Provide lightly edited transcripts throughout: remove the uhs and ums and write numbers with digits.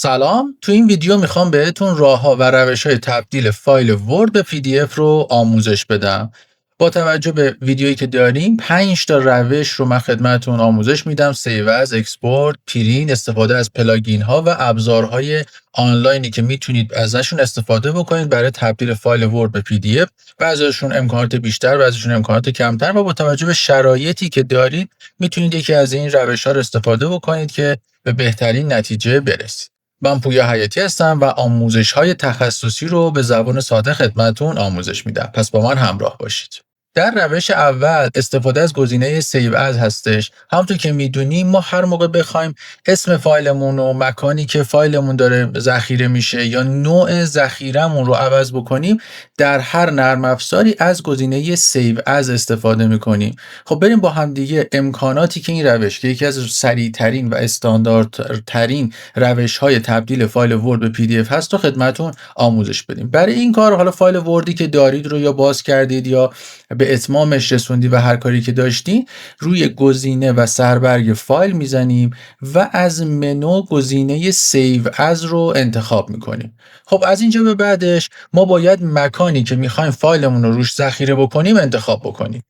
سلام. تو این ویدیو میخوام بهتون راه‌ها و روش‌های تبدیل فایل ورد به PDF رو آموزش بدم. با توجه به ویدیویی که داریم 5 تا روش رو من خدمتتون آموزش میدم: سیو از، اکسپورت، پرینت، استفاده از پلاگین ها و ابزارهای آنلاینی که میتونید ازشون استفاده بکنید برای تبدیل فایل ورد به PDF. بعضیشون امکانات بیشتر، بعضیشون امکانات کمتر، و با توجه به شرایطی که دارید میتونید یکی از این روش‌ها رو استفاده بکنید که به بهترین نتیجه برسید. من پویا حیاتی هستم و آموزش‌های تخصصی رو به زبان ساده خدمتتون آموزش میدم. پس با من همراه باشید. در روش اول استفاده از گزینه سیو از هستش. همونطور که میدونیم ما هر موقع بخوایم اسم فایلمون و مکانی که فایلمون داره ذخیره میشه یا نوع ذخیره‌مون رو عوض بکنیم، در هر نرم افزاری از گزینه سیو از استفاده میکنیم. خب بریم با هم دیگه امکاناتی که این روش، که یکی از سریع‌ترین و استانداردترین روش‌های تبدیل فایل ورد به PDF هست، رو خدمتتون آموزش بدیم. برای این کار حالا فایل وردی که دارید رو یا باز کردید یا به اتمامش رسوندید و هر کاری که داشتین، روی گزینه و سربرگ فایل میزنیم و از منو گزینه سیو از رو انتخاب میکنیم. خب از اینجا به بعدش ما باید مکانی که میخوایم فایلمون رو روش ذخیره بکنیم انتخاب بکنیم.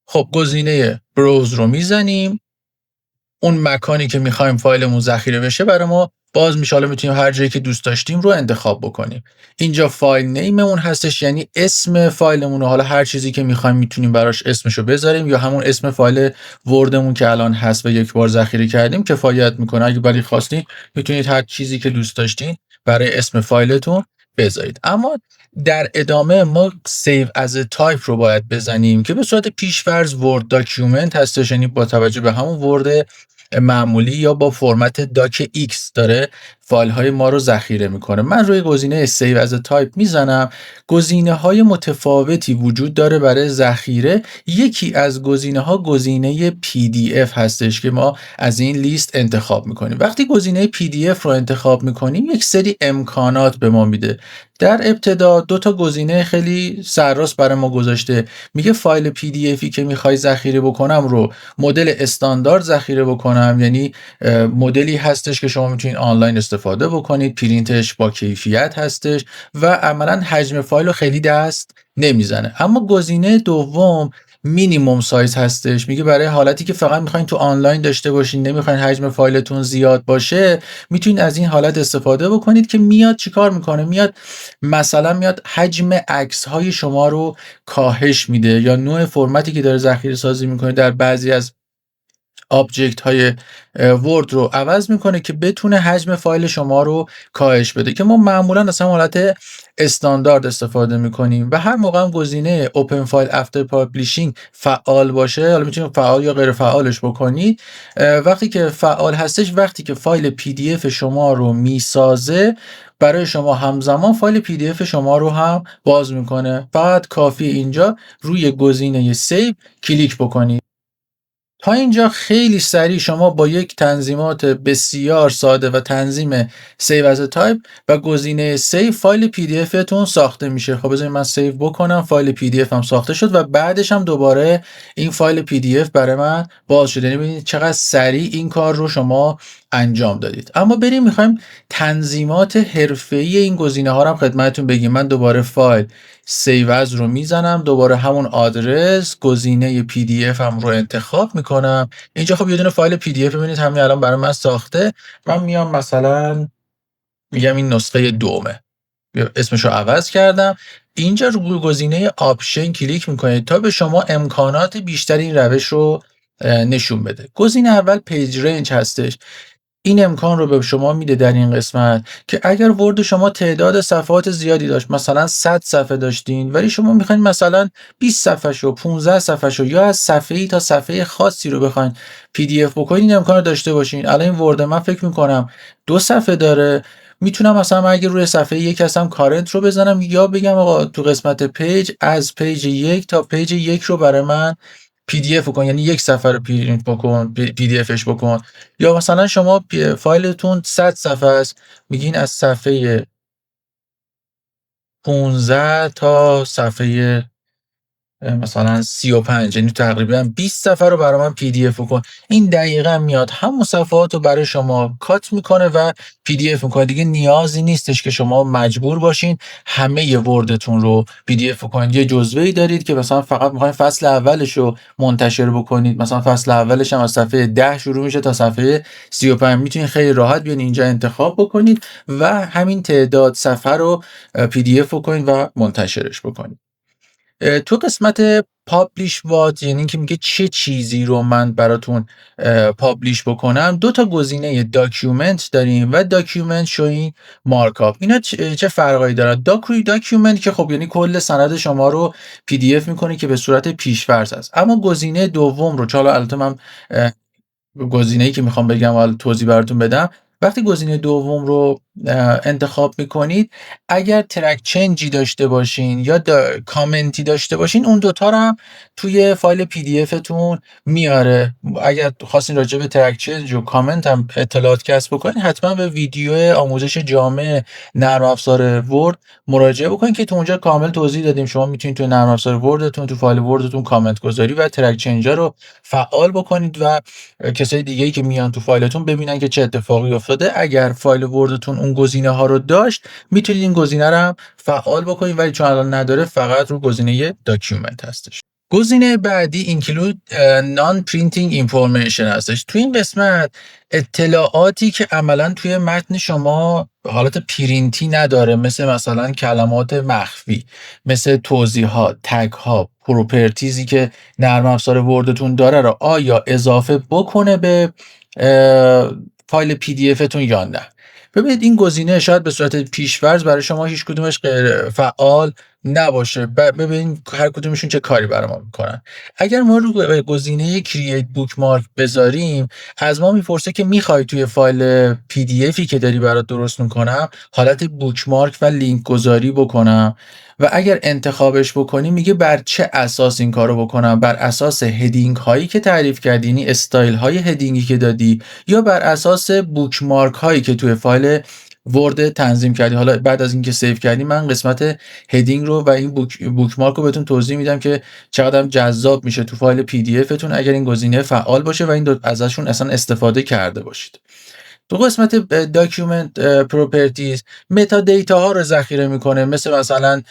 خب گزینه بروز رو میزنیم، اون مکانی که میخوایم فایلمون ذخیره بشه برای ما باز میشه. حالا میتونیم هر جایی که دوست داشتیم رو انتخاب بکنیم. اینجا فایل نیممون هستش، یعنی اسم فایلمون، حالا هر چیزی که میخوایم میتونیم براش اسمشو بذاریم یا همون اسم فایل وردمون که الان هست و یک بار ذخیره کردیم کفایت میکنه. اگه برای خواستین میتونید هر چیزی که دوست داشتین برای اسم فایلتون بذارید. اما در ادامه ما سیو از تایپ رو باید بزنیم که به صورت پیش‌فرض ورد داکیومنت هستش، یعنی با توجه به همون ورد معمولی یا با فرمت داک ایکس داره فایل های ما رو ذخیره میکنه. من روی گزینه سیو از تایپ میزنم. گزینه های متفاوتی وجود داره برای ذخیره. یکی از گزینه ها گزینه PDF هستش که ما از این لیست انتخاب میکنیم. وقتی گزینه PDF رو انتخاب میکنیم یک سری امکانات به ما میده. در ابتدا دو تا گزینه خیلی سرراست برای ما گذاشته. میگه فایل PDFی که میخوای ذخیره بکنم رو مدل استاندارد ذخیره بکنم، یعنی مدلی هستش که شما میتونید آنلاین استفاده بکنید، پرینتش با کیفیت هستش و عملا حجم فایل رو خیلی دست نمیزنه. اما گزینه دوم مینیمم سایز هستش، میگه برای حالتی که فقط میخواین تو آنلاین داشته باشین، نمیخواین حجم فایلتون زیاد باشه، میتونید از این حالت استفاده بکنید که میاد چیکار میکنه؟ میاد حجم عکس های شما رو کاهش میده یا نوع فرمتی که داره ذخیره سازی میکنه در بعضی از آبجکت های ورد رو عوض میکنه که بتونه حجم فایل شما رو کاهش بده، که ما معمولا اصلا حالت استاندارد استفاده میکنیم و هر موقع هم گزینه اوپن فایل افتر پابلیشینگ فعال باشه، حالا میتونید فعال یا غیر فعالش بکنید. وقتی که فعال هستش، وقتی که فایل PDF شما رو میسازه برای شما همزمان فایل PDF شما رو هم باز میکنه. فقط کافی اینجا روی گزینه سیو کلیک بکنید. تا اینجا خیلی سریع شما با یک تنظیمات بسیار ساده و تنظیم سیو از تایپ و گزینه سیو فایل PDF تون ساخته میشه. خب بذارید من سیو بکنم. فایل PDF هم ساخته شد و بعدش هم دوباره این فایل PDF برای من باز شده. یعنی ببینید چقدر سریع این کار رو شما انجام دادید. اما بریم میخوایم تنظیمات حرفه‌ای این گزینه ها رو هم خدمتتون بگیم. من دوباره فایل سیو از رو میزنم، دوباره همون آدرس گزینه PDF هم رو انتخاب میکنم. اینجا خب یه دونه فایل PDF ببینید همین الان برای من ساخته. من میام مثلا میگم این نسخه دومه، اسمش رو عوض کردم. اینجا رو گزینه آپشن کلیک میکنید تا به شما امکانات بیشتری این روش رو نشون بده. گزینه اول پیج رنج هستش. این امکان رو به شما میده در این قسمت که اگر ورد شما تعداد صفحات زیادی داشت، مثلا 100 صفحه داشتین ولی شما میخواین مثلا 20 صفحه شو 15 صفحه شو یا از صفحه‌ای تا صفحه خاصی رو بخواین PDF بکنین، این امکان رو داشته باشین. الان این ورد من فکر میکنم 2 صفحه داره. میتونم مثلا اگه روی صفحه 1 هستم کارنت رو بزنم یا بگم آقا تو قسمت پیج از پیج 1 تا پیج 1 رو برای من PDF کن، یعنی یک صفحه رو پرینت بکن، PDFش بکن. یا مثلا شما فایلتون 100 صفحه است، میگین از صفحه 15 تا صفحه مثلا 35، یعنی تقریبا 20 صفحه رو برای من PDF کن. این دقیقا میاد همون صفحات رو برای شما کات میکنه و PDF میکنه. دیگه نیازی نیستش که شما مجبور باشین همه وردتون رو PDF کنید. یه جزوه‌ای دارید که مثلا فقط میخواین فصل اولش رو منتشر بکنید، مثلا فصل اولش هم از صفحه 10 شروع میشه تا صفحه 35. میتونید خیلی راحت بیان اینجا انتخاب بکنید و همین تعداد صفحه رو PDF کنید و منتشرش بکنید. تو قسمت پابلیش وات، یعنی که میگه چه چیزی رو من براتون پابلیش بکنم، دو تا گزینه داکیومنت داریم و داکیومنت شوینگ مارکاپ. اینا چه فرقایی دارن؟ داکیومنت که خب یعنی کل سند شما رو PDF میکنه که به صورت پیش‌فرض است، اما گزینه دوم رو، چالا البته من گزینه‌ای که میخوام بگم حالا توضیح براتون بدم، وقتی گزینه دوم رو انتخاب میکنید، اگر ترک چنجی داشته باشین یا کامنتی داشته باشین، اون دوتا رو هم توی فایل PDF تون میاره. اگر خواستین راجع به ترک چنج و کامنت هم اطلاعات کسب بکنین، حتما به ویدیو آموزش جامع نرم افزار ورد مراجعه بکنین که تو اونجا کامل توضیح دادیم. شما میتونید تو نرم افزار وردتون، تو فایل وردتون کامنت گذاری و ترک چنج رو فعال بکنید و کسای دیگه‌ای که میان تو فایلتون ببینن که چه اتفاقی افتاده. اگر فایل وردتون اون گزینه ها رو داشت، میتونید این گزینه رو هم فعال بکنید، ولی چون الان نداره فقط رو گزینه داکیومنت هستش. گزینه بعدی اینکلود نان پرینتینگ اینفورمیشن هستش. تو این قسمت اطلاعاتی که عملا توی متن شما حالت پرینتی نداره، مثلا کلمات مخفی، مثل توضیحات، تگ ها، پروپرتیزی که نرم افزار وردتون داره رو آیا اضافه بکنه به فایل PDF تون یا نه. ببینید این گزینه شاید به صورت پیش‌فرض برای شما هیچ کدومش غیر فعال نباشه. ببین هر کدومشون چه کاری برای ما میکنن. اگر ما رو گزینه کرییت بوکمارک بذاریم، از ما میپرسه که میخوای توی فایل PDFی که داری برات درست میکنم حالت بوکمارک و لینک گذاری بکنم، و اگر انتخابش بکنی میگه بر چه اساس این کارو بکنم. بر اساس هدینگ هایی که تعریف کردی، یعنی استایل های هدینگی که دادی، یا بر اساس بوکمارک هایی که توی فایل ورد تنظیم کردی. حالا بعد از اینکه سیو کردی، من قسمت هدینگ رو و این بوکمارک رو بهتون توضیح میدم که چقدر جذاب میشه تو فایل PDF تون اگر این گزینه فعال باشه و این ازشون اصلا استفاده کرده باشید. تو قسمت داکیومنت پروپرتیز، متا دیتا ها رو ذخیره میکنه، مثلا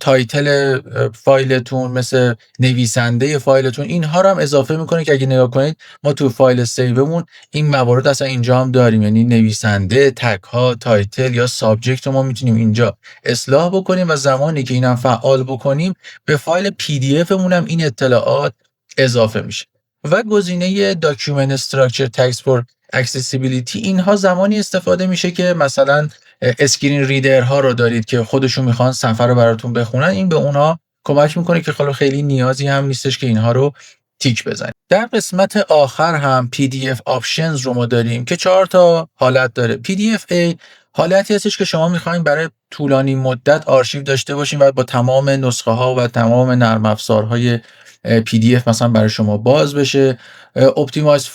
تایتل فایلتون، مثل نویسنده فایلتون. اینها رو هم اضافه میکنه که اگه نگاه کنید ما تو فایل سیومون این موارد اصلا اینجا هم داریم، یعنی نویسنده، تگ ها، تایتل یا سابجکت رو ما میتونیم اینجا اصلاح بکنیم و زمانی که اینم فعال بکنیم به فایل PDF مون هم این اطلاعات اضافه میشه. و گزینه داکیومنت استراکچر تگز فور اکسسیبیلیتی، اینها زمانی استفاده میشه که مثلا اسکرین ریدر ها رو دارید که خودشون میخوان صفحه رو براتون بخونن. این به اونها کمک میکنه که خیلی نیازی هم نیستش که اینها رو تیک بزنید. در قسمت آخر هم PDF آپشنز رو ما داریم که 4 تا حالت داره. PDF A حالتی هستش که شما میخواین برای طولانی مدت آرشیو داشته باشین و با تمام نسخه ها و تمام نرم افزارهای PDF مثلا برای شما باز بشه. اپتیمایز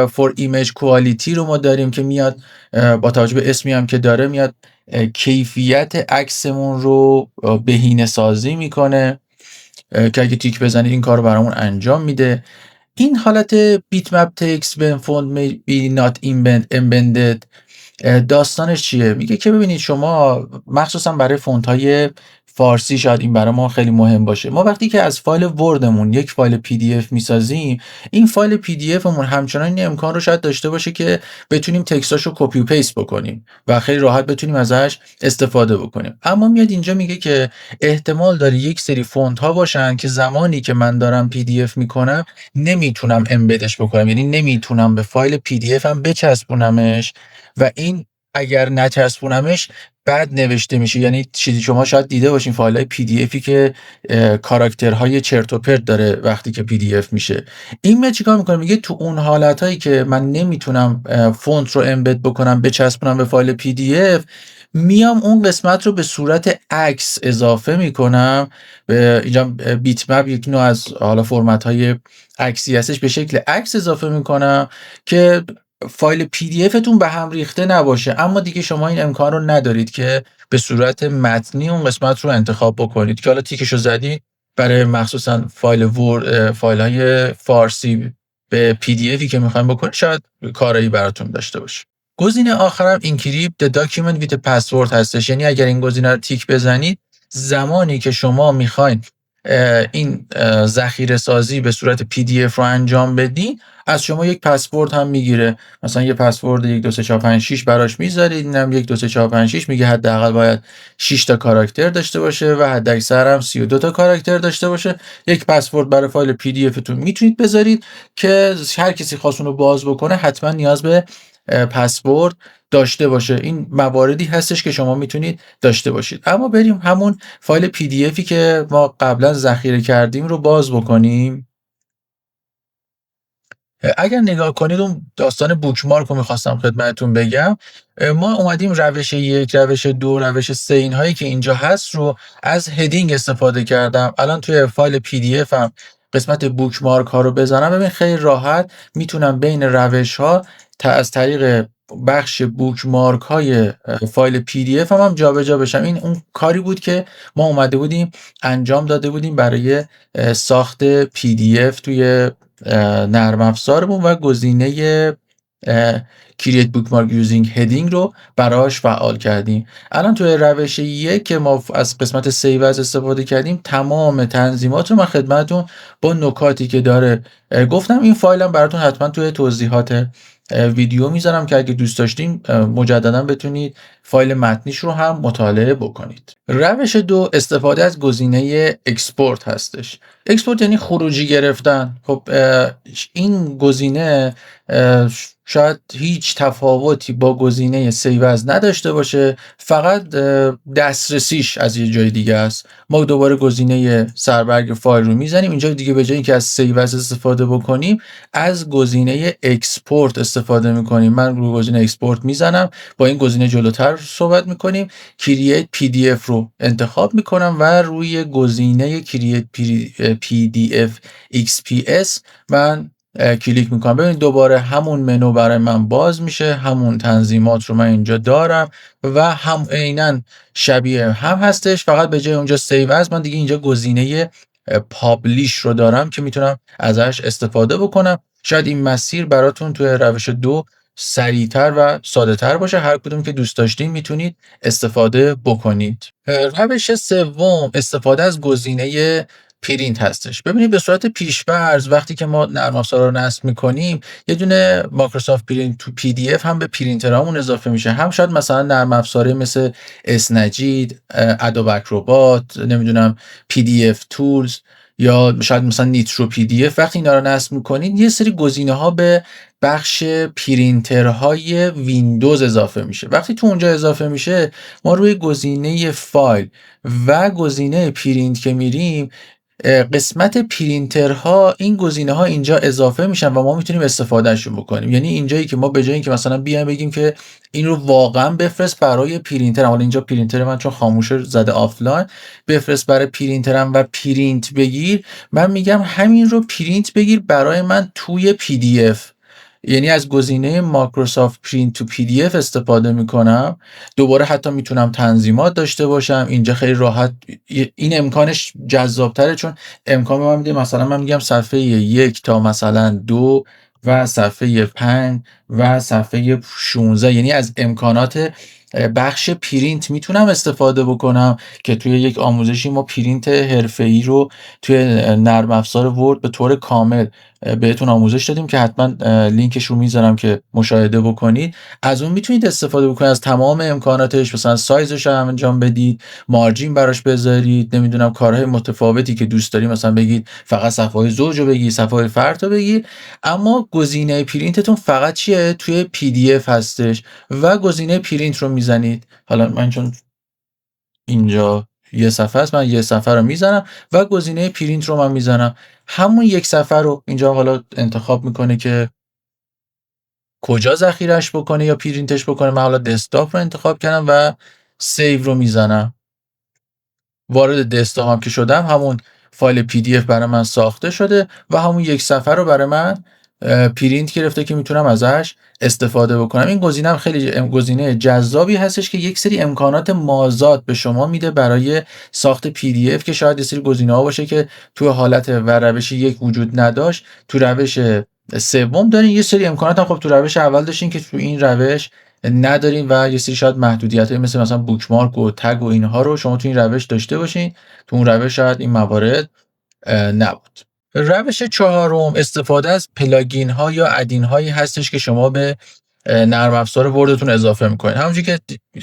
فور ایمیج کوالیتی رو ما داریم که میاد با توجه به اسمی هم که داره، میاد کیفیت عکسمون رو بهینه سازی میکنه که اگه تیک بزنید این کار رو برامون انجام میده. این حالت بیت مپ تکست when font may be not embedded داستانش چیه؟ میگه که ببینید شما مخصوصا برای فونت های فارسی شاید این برای ما خیلی مهم باشه. ما وقتی که از فایل وردمون یک فایل PDF میسازیم، این فایل PDF مون همچنان این امکان رو شاید داشته باشه که بتونیم تکستاشو کپی و پیست بکنیم و خیلی راحت بتونیم ازش استفاده بکنیم. اما میاد اینجا میگه که احتمال داره یک سری فونت ها باشن که زمانی که من دارم PDF میکنم نمیتونم امبدش بکنم، یعنی نمیتونم به فایل PDF هم بچسبونمش و این اگر نچسبونمش بد نوشته میشه. یعنی چیزی شما شاید دیده باشین فایل‌های PDFی که کاراکترهای چرت و پرت داره وقتی که PDF میشه. این میاد چیکار میکنه؟ میگه تو اون حالتایی که من نمیتونم فونت رو امبد بکنم بچسبونم به فایل PDF، میام اون قسمت رو به صورت عکس اضافه میکنم. اینجا بیت مپ یک نوع از حالا فرمت های عکسی هستش، به شکل عکس اضافه میکنم که فایل PDF تون به هم ریخته نباشه، اما دیگه شما این امکان رو ندارید که به صورت متنی اون قسمت رو انتخاب بکنید که حالا تیکشو زدید برای مخصوصا فایل‌های فارسی به PDFی که میخوایم بکنید شاید کارایی براتون داشته باشه. گزینه آخرم Encrypt the document with a password هستش. یعنی اگر این گزینه رو تیک بزنید، زمانی که شما میخواین این ذخیره سازی به صورت PDF رو انجام بدین، از شما یک پسورد هم میگیره. مثلا یه پسورد 1 2 3 4 5 6 براش میذارید، اینم 1 2 3 4 5 6 میگه حداقل باید 6 تا کاراکتر داشته باشه و حداکثر هم 32 تا کاراکتر داشته باشه. یک پسورد برای فایل PDF تون میتونید بذارید که هر کسی خواست اون رو باز بکنه حتما نیاز به پسورد داشته باشه. این مواردی هستش که شما میتونید داشته باشید. اما بریم همون فایل PDFی که ما قبلا ذخیره کردیم رو باز بکنیم. اگر نگاه کنید اون داستان بوکمارک رو میخواستم خدمتتون بگم. ما اومدیم روش 1، روش 2، روش 3 اینهایی که اینجا هست رو از هدینگ استفاده کردم. الان توی فایل PDF هم قسمت بوکمارک ها رو بزنم، ببین خیلی راحت میتونم بین روش ها از طریق بخش بوکمارک های فایل PDF هم جابجا بشم. این اون کاری بود که ما اومده بودیم انجام داده بودیم برای ساخت PDF توی نرم افزارمون و گزینه Create Bookmark Using Heading رو براش فعال کردیم. الان توی روش 1 که ما از قسمت سیو از استفاده کردیم، تمام تنظیمات رو من خدمتتون با نکاتی که داره گفتم. این فایلم براتون حتما توی توضیحات ویدیو میذارم که اگه دوست داشتین مجددا بتونید فایل متنیش رو هم مطالعه بکنید. روش 2 استفاده از گزینه اکسپورت هستش. اکسپورت یعنی خروجی گرفتن. خب این گزینه شاید هیچ تفاوتی با گزینه سیو از نداشته باشه، فقط دسترسیش از یه جای دیگه است. ما دوباره گزینه سربرگ فایل رو میزنیم اینجا دیگه، به جای اینکه از سیو از استفاده بکنیم از گزینه اکسپورت استفاده میکنیم. من رو گزینه اکسپورت میزنم، با این گزینه جلوتر صحبت میکنیم. کرییت PDF رو انتخاب میکنم و روی گزینه کرییت PDF XPS من کلیک میکنم. ببینید دوباره همون منو برای من باز میشه، همون تنظیمات رو من اینجا دارم و هم عیناً شبیه هم هستش، فقط به جای اونجا سیو از من دیگه اینجا گزینه پابلیش رو دارم که میتونم ازش استفاده بکنم. شاید این مسیر براتون توی روش 2 سریعتر و ساده تر باشه. هر کدوم که دوست داشتین میتونید استفاده بکنید. روش 3 استفاده از گزینه پرینت هستش. ببینید به صورت پیش‌فرض وقتی که ما نرم افزار رو نصب می‌کنیم، یه دونه مایکروسافت پرینت تو PDF هم به پرینترامون اضافه میشه. هم شاید مثلا نرم افزاری مثل اسنجید، ادوب اکروبات، نمیدونم PDF تولز یا شاید مثلا نیترو PDF، وقتی اینا رو نصب می‌کنید یه سری گزینه‌ها به بخش پرینترهای ویندوز اضافه میشه. وقتی تو اونجا اضافه میشه، ما روی گزینه فایل و گزینه پرینت که میریم، قسمت پرینترها این گزینه‌ها اینجا اضافه میشن و ما میتونیم استفادهشون بکنیم. یعنی اینجایی که ما به جای اینکه مثلا بیایم بگیم که این رو واقعا بفرست برای پرینترم، حالا اینجا پرینتر من چون خاموشه زده آفلاین، بفرست برای پرینترم و پرینت بگیر، من میگم همین رو پرینت بگیر برای من توی PDF. یعنی از گزینه مایکروسافت پرینت تو PDF استفاده میکنم. دوباره حتی میتونم تنظیمات داشته باشم اینجا، خیلی راحت این امکانش جذابتره، چون امکان به من میده مثلا من میگم صفحه 1 تا مثلا 2 و صفحه 5 و صفحه 16، یعنی از امکانات بخش پرینت میتونم استفاده بکنم که توی یک آموزشی ما پرینت حرفه‌ای رو توی نرم افزار ورد به طور کامل بهتون آموزش دادیم که حتما لینکش رو میذارم که مشاهده بکنید. از اون میتونید استفاده بکنید از تمام امکاناتش، مثلا سایزش رو انجام بدید، مارجین براش بذارید، نمیدونم کارهای متفاوتی که دوست دارید، مثلا بگید فقط صفحه‌های زوج رو بگید، صفحه‌های فرد رو بگید. اما گزینه پرینتتون فقط چیه؟ توی PDF هستش و گزینه پرینت رو میزنید. حالا من چون اینجا یه صفحه است، من یه صفحه رو میزنم و گزینه پرینت رو من میزنم. همون یک صفحه رو اینجا حالا انتخاب میکنه که کجا ذخیرهش بکنه یا پرینتش بکنه. من حالا دسکتاپ رو انتخاب کردم و سیو رو میزنم. وارد دسکتاپ هم که شدم، همون فایل PDF برای من ساخته شده و همون یک صفحه رو برای من پرینت گرفته که میتونم ازش استفاده بکنم. این گزینه خیلی گزینه جذابی هستش که یک سری امکانات مازاد به شما میده برای ساخت PDF که شاید یه سری گزینه‌ها باشه که تو حالت و روش یک وجود نداشت. تو روش سوم دارین یه سری امکانات هم خب تو روش اول داشتین که تو این روش ندارین و یه سری شاید محدودیت‌های مثلا بوکمارک و تگ و اینها رو شما تو این روش داشته باشین. تو اون روش شاید این موارد نبود. روش چهارم استفاده از پلاگین ها یا ادین هایی هستش که شما به نرم افزار وردتون اضافه میکنید. همونجوری که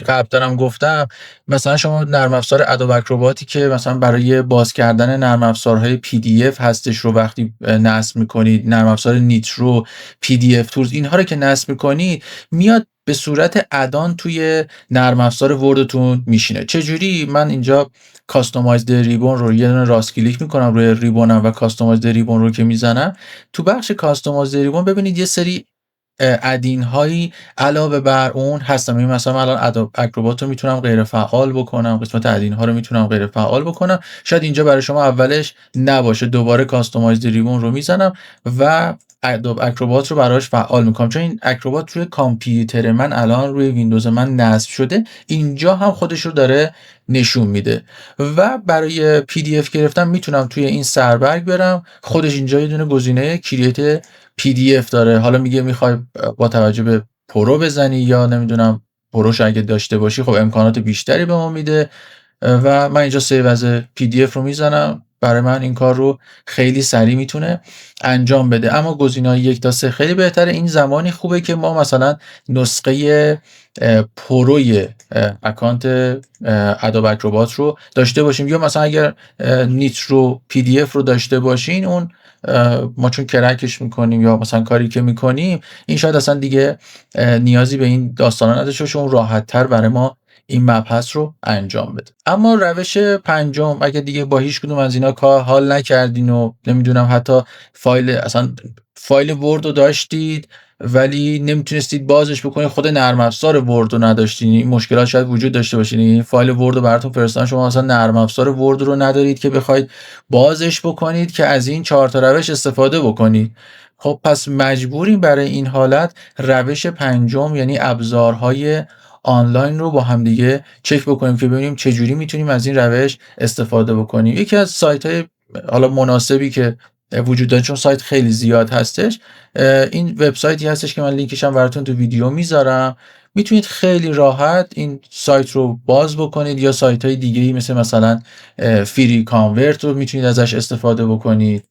قبلا گفتم، مثلا شما نرم افزار ادوب اکروباتی که مثلا برای باز کردن نرم افزارهای PDF هستش رو وقتی نصب میکنید، نرم افزار نیترو، PDF تولز، اینها رو که نصب میکنید میاد به صورت ادان توی نرم افزار وردتون میشینه. چجوری؟ من اینجا کاستومایزد ریبون رو یه دونه راست کلیک میکنم روی ریبونم و کاستومایزد ریبون رو که میزنم، تو بخش کاستومایزد ریبون ببینید یه سری ادین هایی علاوه بر اون هستم. این مثلا الان ادوب اکروبات رو میتونم غیر فعال بکنم، قسمت ادین ها رو میتونم غیر فعال بکنم. شاید اینجا برای شما اولش نباشه، دوباره کاستومایزد ریبون رو میزنم و ادوب اکروبات رو براش فعال میکنم، چون این اکروبات روی کامپیوتر من الان روی ویندوز من نصب شده، اینجا هم خودش رو داره نشون میده. و برای PDF گرفتن میتونم توی این سربرگ برم، خودش اینجا یه دونه گزینه کرییت PDF داره. حالا میگه میخوای با توجه به پرو بزنی یا نمیدونم پروش اگه داشته باشی خب امکانات بیشتری به ما میده و من اینجا سیو از PDF رو میزنم. برای من این کار رو خیلی سریع میتونه انجام بده. اما گزینه‌های 1 تا 3 خیلی بهتره. این زمانی خوبه که ما مثلا نسخه پروی اکانت ادوب اکروبات رو داشته باشیم، یا مثلا اگر نیترو PDF رو داشته باشین، اون ما چون کرکش میکنیم یا مثلا کاری که میکنیم، این شاید اصلا دیگه نیازی به این داستانا نداشته باشه، اون راحت تر برای ما این مبحث رو انجام بده. اما روش پنجم، اگه دیگه با هیچ کدوم از اینا کار حال نکردین و نمیدونم حتی فایل ورد رو داشتید ولی نمیتونستید بازش بکنید، خود نرم افزار ورد رو نداشتین، این مشکلات شاید وجود داشته باشین، این فایل ورد رو براتون فرستادن شما مثلا نرم افزار ورد رو ندارید که بخواید بازش بکنید که از این 4 تا روش استفاده بکنید، خب پس مجبوریم برای این حالت روش پنجم یعنی ابزارهای آنلاین رو با همدیگه چک بکنیم که ببینیم چجوری میتونیم از این روش استفاده بکنیم. یکی از سایت‌های حالا مناسبی که وجود داره، چون سایت خیلی زیاد هستش، این وبسایتی هستش که من لینکش هم براتون تو ویدیو میذارم. میتونید خیلی راحت این سایت رو باز بکنید، یا سایت های دیگه ای مثلا فری کانورت رو میتونید ازش استفاده بکنید.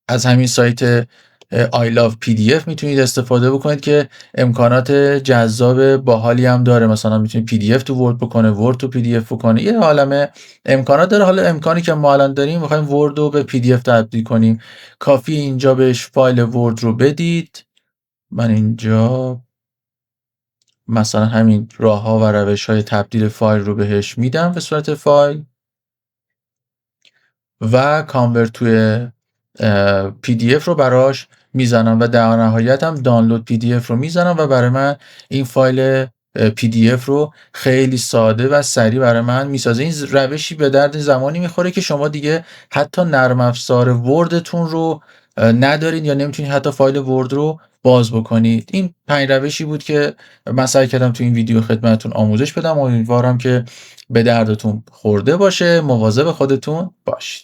از همین سایت I love PDF میتونید استفاده بکنید که امکانات جذاب باحالی هم داره. مثلا میتونید PDF تو ورد بکنه، ورد تو PDF بکنه، یه عالمه امکانات داره. حالا امکانی که ما الان داریم میخوایم ورد رو به PDF تبدیل کنیم، کافی اینجا بهش فایل ورد رو بدید. من اینجا مثلا همین راه ها و روش های تبدیل فایل رو بهش میدم به صورت فایل و کانورت توی PDF رو براش میزنم و در نهایت هم دانلود PDF رو میزنم و برای من این فایل PDF رو خیلی ساده و سریع برای من میسازه. این روشی به درد زمانی میخوره که شما دیگه حتی نرم افزار وردتون رو ندارین یا نمیتونید حتی فایل ورد رو باز بکنید. این 5 روشی بود که من سعی کردم تو این ویدیو خدمتتون آموزش بدم. امیدوارم که به دردتون خورده باشه. مواظب خودتون باشید.